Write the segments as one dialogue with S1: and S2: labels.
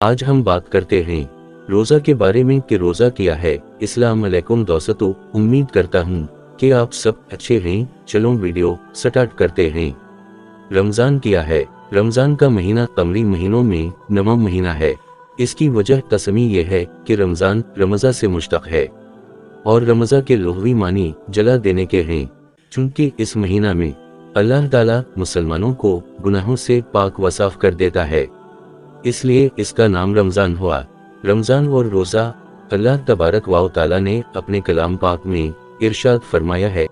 S1: आज हम बात करते हैं रोजा के बारे में कि रोजा क्या है। अस्सलाम वालेकुम दोस्तों, उम्मीद करता हूँ कि आप सब अच्छे हैं। चलो वीडियो स्टार्ट करते हैं। रमजान क्या है? रमजान का महीना कमरी महीनों में 9वां महीना है। इसकी वजह तस्मी ये है कि रमजान रमज़ा से मुश्तक है और रमज़ा के लुग़वी मानी जला देने के हैं। चूंकि इस महीना में अल्लाह ताला मुसलमानों को गुनाहों से पाक व साफ कर देता है, इसलिए इसका नाम रमज़ान हुआ। रमज़ान और रोज़ा अल्लाह तबारक व तआला ने अपने कलाम पाक में इरशाद फरमाया है,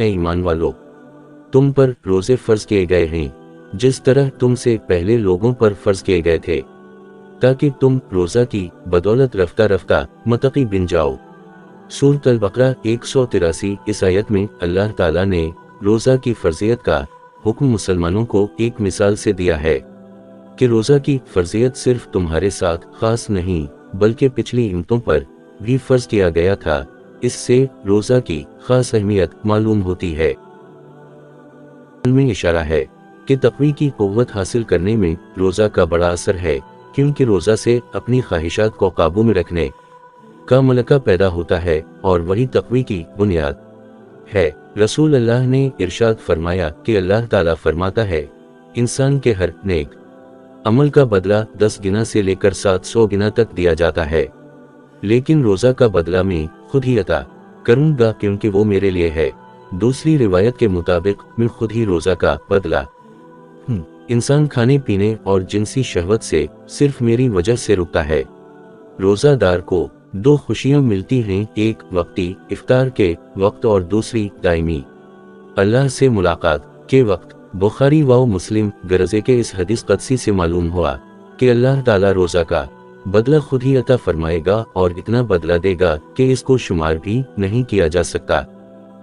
S1: ईमान वालों, तुम पर रोजे फर्ज किए गए हैं जिस तरह तुमसे पहले लोगों पर फर्ज किए गए थे, ताकि तुम रोजा की बदौलत रफ्ता रफ्ता मुत्तकी बन जाओ। सूरत अल-बकरा 183। इस आयत में अल्लाह ताला ने रोजा की फर्जियत का हुक्म मुसलमानों को एक मिसाल से दिया है कि रोजा की फर्जियत सिर्फ तुम्हारे साथ खास नहीं बल्कि पिछली उम्मतों पर भी फर्ज किया गया था। इससे रोजा की खास अहमियत मालूम होती है। में इशारा है कि तक़वी की क़ुव्वत हासिल करने में रोजा का बड़ा असर है, क्योंकि रोजा से अपनी ख्वाहिशात को काबू में रखने का मलका पैदा होता है और वही तक़वी की बुनियाद है। रसूल अल्लाह ने इरशाद फरमाया कि अल्लाह ताला फरमाता है, इंसान के हर नेक अमल का बदला 10 गुना से लेकर 700 गुना तक दिया जाता है, लेकिन रोजा का बदला मैं खुद ही अता करूंगा क्योंकि वो मेरे लिए है। दूसरी रिवायत के मुताबिक मैं खुद ही रोजा का बदला। इंसान खाने पीने और जिनसी शहवत से सिर्फ मेरी वजह से रुकता है। रोजादार को 2 खुशियां मिलती हैं, एक वक्ती इफ्तार के वक्त और दूसरी दायमी अल्लाह से मुलाकात के वक्त। बुखारी व मुस्लिम गरजे के इस हदीस क़दसी से मालूम हुआ कि अल्लाह ताला रोजा का बदला खुद ही अता फरमाएगा और इतना बदला देगा कि इसको शुमार भी नहीं किया जा सकता।